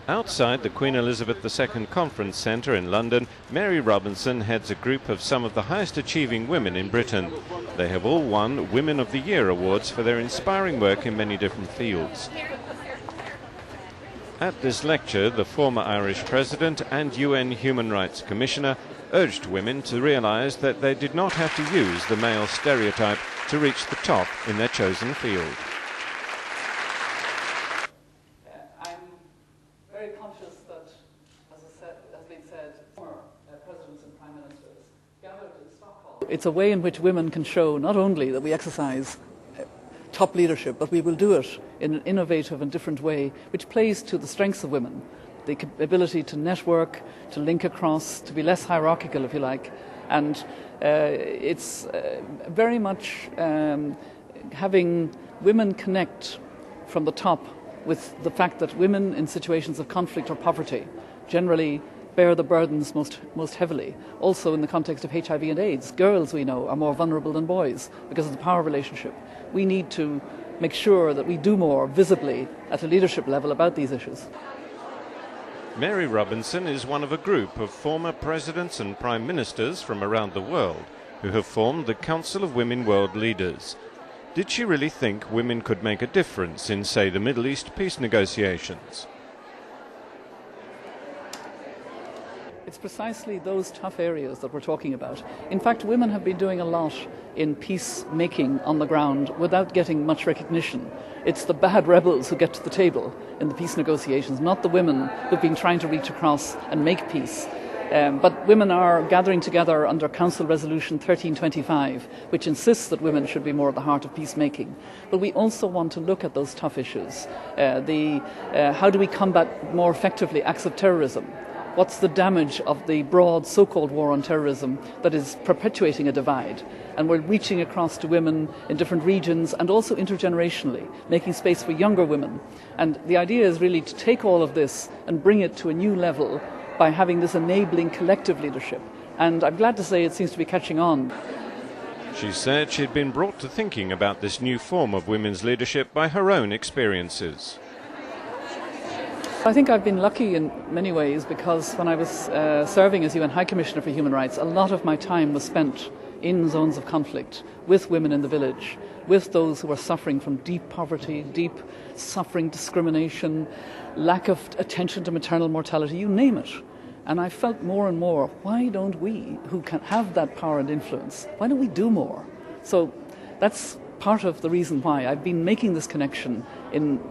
Outside the Queen Elizabeth II Conference Centre in London, Mary Robinson heads a group of some of the highest achieving women in Britain. They have all won Women of the Year awards for their inspiring work in many different fields. At this lecture, the former Irish President and UN Human Rights Commissioner urged women to realise that they did not have to use the male stereotype to reach the top in their chosen field. I'm very conscious that, as been said, former presidents and prime ministers gathered in Stockholm. It's a way in which women can show not only that we exercise top leadership, but we will do it in an innovative and different way, which plays to the strengths of women, the ability to network, to link across, to be less hierarchical, if you like. And it's very much having women connect from the top with the fact that women in situations of conflict or poverty generally bear the burdens most heavily. Also in the context of HIV and AIDS, girls, we know, are more vulnerable than boys because of the power relationship. We need to make sure that we do more visibly at a leadership level about these issues. Mary Robinson is one of a group of former presidents and prime ministers from around the world who have formed the Council of Women World Leaders. Did she really think women could make a difference in, say, the Middle East peace negotiations? It's precisely those tough areas that we're talking about. In fact, women have been doing a lot in peacemaking on the ground without getting much recognition. It's the bad rebels who get to the table in the peace negotiations, not the women who've been trying to reach across and make peace. But women are gathering together under Council Resolution 1325, which insists that women should be more at the heart of peacemaking. But we also want to look at those tough issues. How do we combat more effectively acts of terrorism? What's the damage of the broad so-called war on terrorism that is perpetuating a divide? And we're reaching across to women in different regions and also intergenerationally, making space for younger women. And the idea is really to take all of this and bring it to a new level by having this enabling collective leadership. And I'm glad to say it seems to be catching on. She said she'd been brought to thinking about this new form of women's leadership by her own experiences. I think I've been lucky in many ways because when I was serving as UN High Commissioner for Human Rights, a lot of my time was spent in zones of conflict with women in the village, with those who are suffering from deep poverty, deep suffering, discrimination, lack of attention to maternal mortality, you name it. And I felt more and more, why don't we, who can have that power and influence, why don't we do more? So that's part of the reason why I've been making this connection.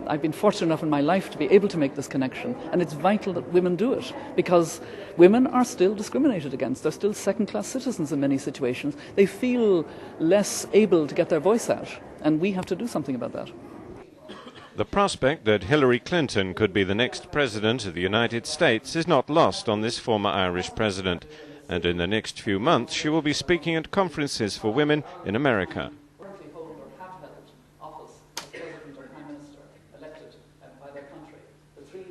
I've been fortunate enough in my life to be able to make this connection, and it's vital that women do it because women are still discriminated against. They're still second-class citizens in many situations. They feel less able to get their voice out, and we have to do something about that. The prospect that Hillary Clinton could be the next president of the United States is not lost on this former Irish president, and in the next few months she will be speaking at conferences for women in America.